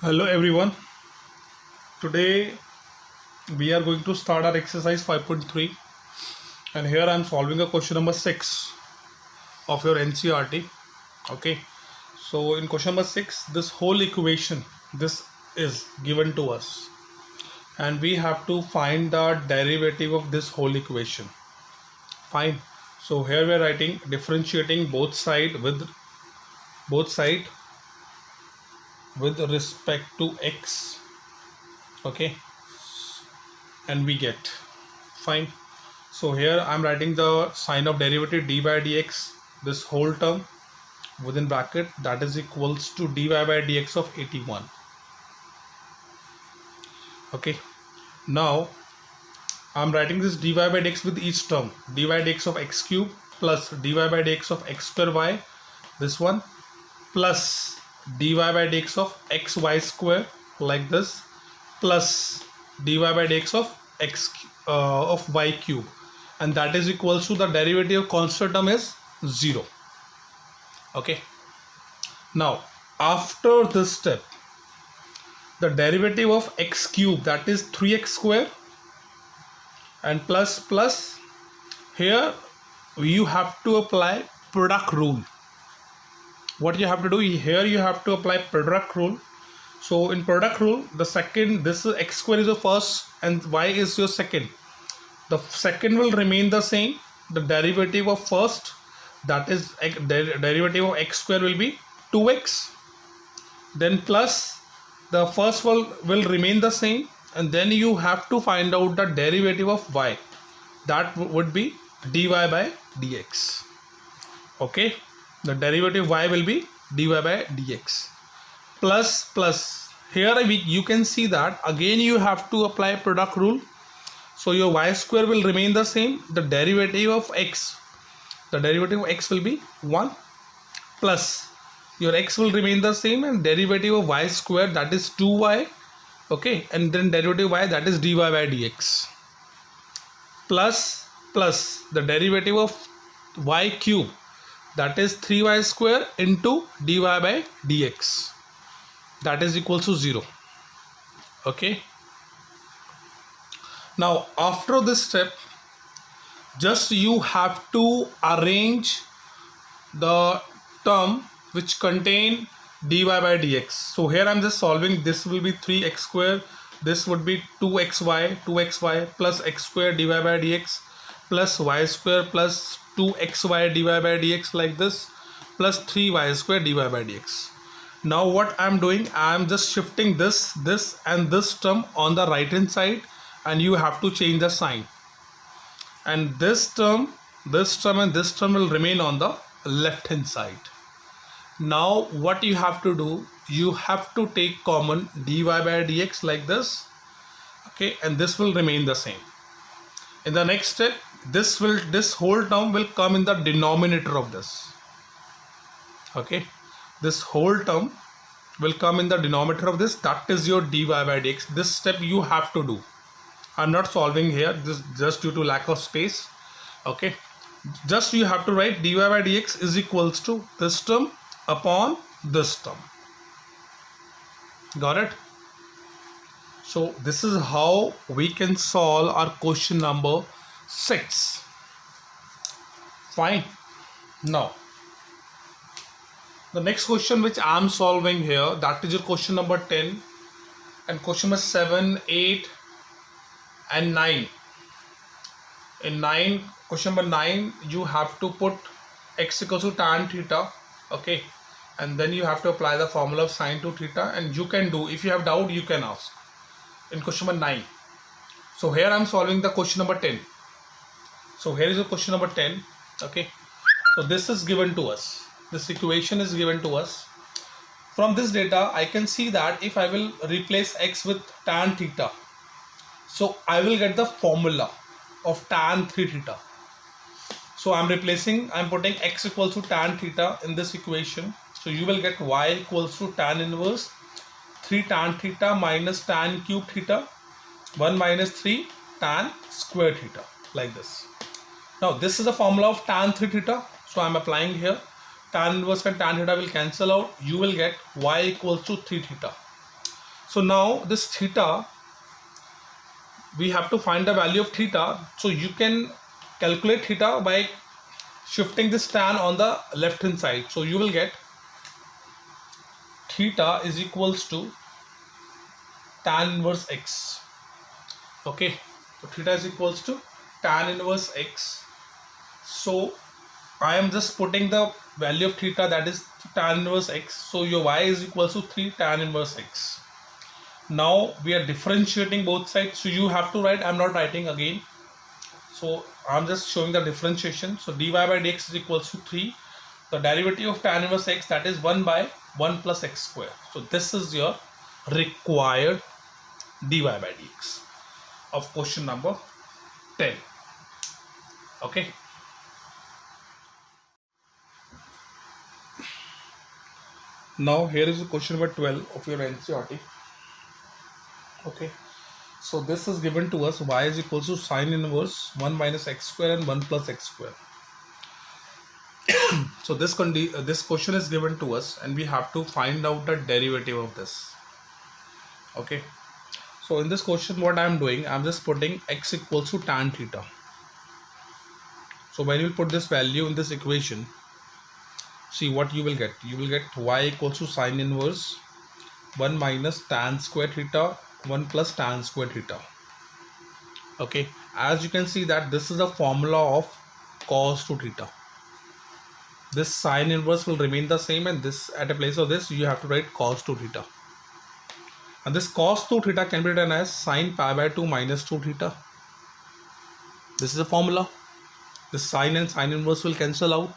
Hello everyone. Today we are going to start our exercise 5.3 and here I am solving a question number 6 of your NCERT. Okay. So in question number 6 this whole equation this is given to us and we have to find the derivative of this whole equation. Fine. So here we are writing differentiating both side with respect to x. Okay, and we get fine. So here I'm writing the sign of derivative dy by dx, this whole term within bracket, that is equals to dy by dx of 81. Okay, now I'm writing this dy by dx with each term, dy by dx of x cube plus dy by dx of x square y, this one, plus dy by dx of xy square like this, plus dy by dx of of y cube, and that is equals to the derivative of constant term is 0. Okay, now after this step the derivative of x cube, that is 3x square, and plus here you have to apply product rule. What you have to do here, you have to apply product rule. So in product rule, the second, this is x square is the first and y is your second. The second will remain the same. The derivative of first, that is derivative of x square, will be 2x. Then plus the first will remain the same, and then you have to find out the derivative of y. That would be dy by dx. Okay, the derivative y will be dy by dx. Plus here you can see that again you have to apply product rule. So your y square will remain the same, the derivative of x will be 1, plus your x will remain the same and derivative of y square, that is 2y. Okay, and then derivative y, that is dy by dx, plus the derivative of y cube, that is 3y square into dy by dx, that is equal to 0. Okay, now after this step just you have to arrange the term which contain dy by dx. So here I'm just solving. This will be 3x square, this would be 2xy plus x square dy by dx, plus y square plus 2xy dy by dx, like this, plus 3y square dy by dx. Now what I'm doing, I'm just shifting this and this term on the right hand side, and you have to change the sign, and this term and this term will remain on the left hand side. Now what you have to do, you have to take common dy by dx like this. Okay, and this will remain the same. In the next step, this whole term will come in the denominator of this. Okay, this whole term will come in the denominator of this, that is your dy by dx. This step you have to do. I'm not solving here, this just due to lack of space. Okay, just you have to write dy by dx is equals to this term upon this term. Got it? So this is how we can solve our question number 6. Fine. Now the next question which I am solving here, that is your question number 10, and question number 7, 8 and 9. In question number 9 you have to put x equals to tan theta. Okay, and then you have to apply the formula of sine 2 theta, and you can do, if you have doubt you can ask in question number 9. So here I am solving the question number 10. So here is the question number 10. Okay, so this is given to us, this equation is given to us. From this data I can see that if I will replace x with tan theta, so I will get the formula of tan 3 theta. So I'm putting x equals to tan theta in this equation. So you will get y equals to tan inverse 3 tan theta minus tan cube theta 1 minus 3 tan square theta, like this. Now this is the formula of tan 3 theta. So I'm applying here. Tan inverse and tan theta will cancel out. You will get y equals to 3 theta. So now this theta, we have to find the value of theta. So you can calculate theta by shifting this tan on the left hand side. So you will get theta is equals to tan inverse x. Okay, so theta is equals to tan inverse x. So I am just putting the value of theta, that is tan inverse x. So your y is equals to 3 tan inverse x. Now we are differentiating both sides, so you have to write, I am not writing again, so I am just showing the differentiation. So dy by dx is equals to 3, the derivative of tan inverse x, that is 1 by 1 plus x square. So this is your required dy by dx of question number 10. Okay, now here is the question number 12 of your NCERT. Okay, so this is given to us, y is equals to sine inverse 1 minus x square and 1 plus x square. So this question is given to us and we have to find out the derivative of this. Okay, so in this question what I am doing, I am just putting x equals to tan theta. So when you put this value in this equation, see what you will get. You will get y equals to sine inverse 1 minus tan square theta 1 plus tan square theta. Okay, as you can see that this is a formula of cos 2 theta. This sine inverse will remain the same, and this, at a place of this, you have to write cos 2 theta. And this cos 2 theta can be written as sine pi by 2 minus 2 theta. This is a formula. This sine and sine inverse will cancel out,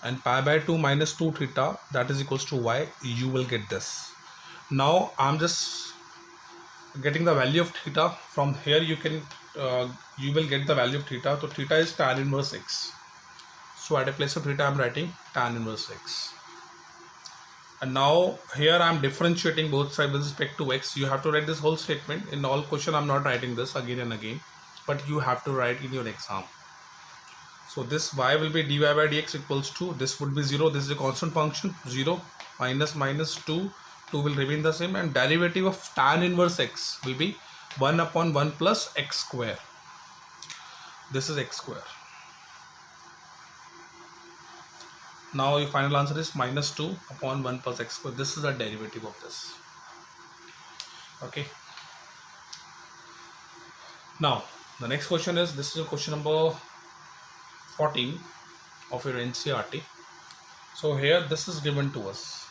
and pi by 2 minus 2 theta, that is equals to y. You will get this. Now I'm just getting the value of theta. From here you can you will get the value of theta. So theta is tan inverse x. So at a place of theta I'm writing tan inverse x. And now here I'm differentiating both sides with respect to x. You have to write this whole statement. In all question I'm not writing this again and again, but you have to write in your exam. So this y will be dy by dx equals to, this would be 0, this is a constant function, 0 minus minus 2 will remain the same, and derivative of tan inverse x will be 1 upon 1 plus x square. This is x square. Now your final answer is minus 2 upon 1 plus x square. This is the derivative of this. Okay. Now the next question is, this is a question number 14 of your NCERT. So here this is given to us.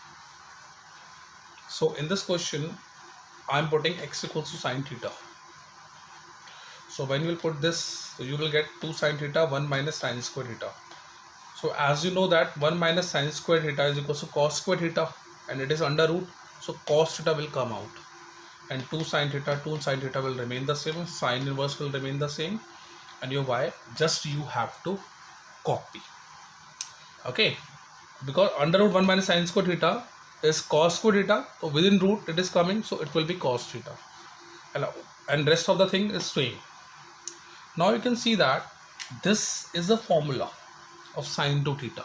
So in this question I am putting x equals to sine theta. So when you will put this, so you will get 2 sine theta 1 minus sine square theta. So as you know that 1 minus sine square theta is equals to cos square theta, and it is under root, so cos theta will come out, and 2 sine theta will remain the same, sine inverse will remain the same, and your y just you have to copy. Okay, because under root 1 minus sine square theta is cos square theta, so within root it is coming, so it will be cos theta, and rest of the thing is same. Now you can see that this is a formula of sine 2 theta.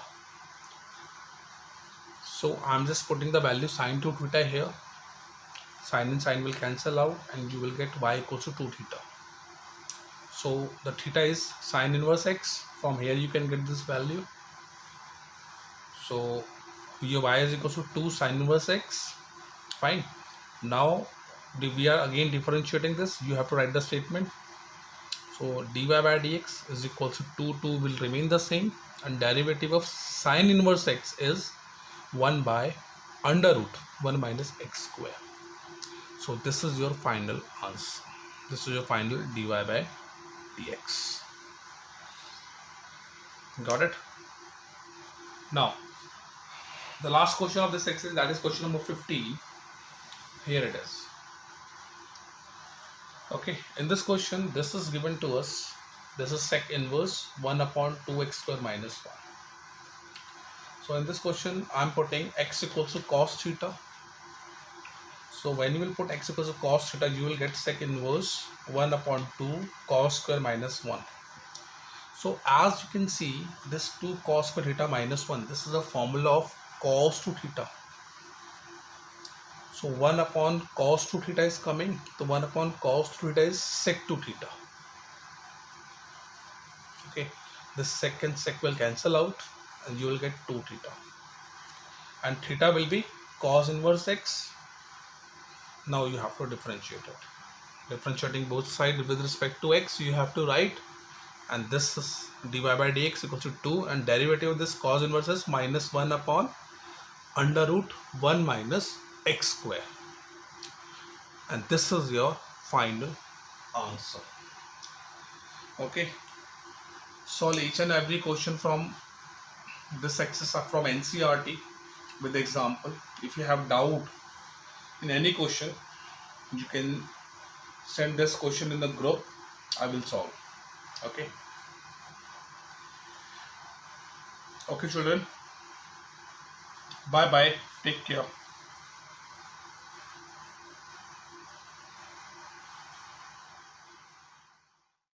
So I am just putting the value sine 2 theta here. Sine and sine will cancel out, and you will get y equals to 2 theta. So the theta is sine inverse x. From here you can get this value. So your y is equals to 2 sine inverse x. Fine. Now we are again differentiating this. You have to write the statement. So dy by dx is equals to 2 will remain the same, and derivative of sine inverse x is 1 by under root 1 minus x square. So this is your final answer. This is your final dy by dx. Got it? Now the last question of this section, that is question number 15. Here it is. Okay, in this question this is given to us, this is sec inverse 1 upon 2x square minus 1. So in this question I am putting x equals to cos theta. So when you will put x equals to cos theta, you will get sec inverse 1 upon 2 cos square minus 1. So as you can see, this 2 cos square theta minus 1, this is a formula of cos 2 theta. So 1 upon cos 2 theta is coming. So 1 upon cos 2 theta is sec 2 theta. Okay, this sec and sec will cancel out and you will get 2 theta. And theta will be cos inverse x. Now you have to differentiate it. Differentiating both sides with respect to x, you have to write, and this is dy by dx equals to 2, and derivative of this cos inverse is minus 1 upon under root 1 minus x square. And this is your final answer. Okay, solve each and every question from this exercise from NCERT with example. If you have doubt in any question, you can send this question in the group. I will solve. Okay. Okay, children. Bye bye. Take care.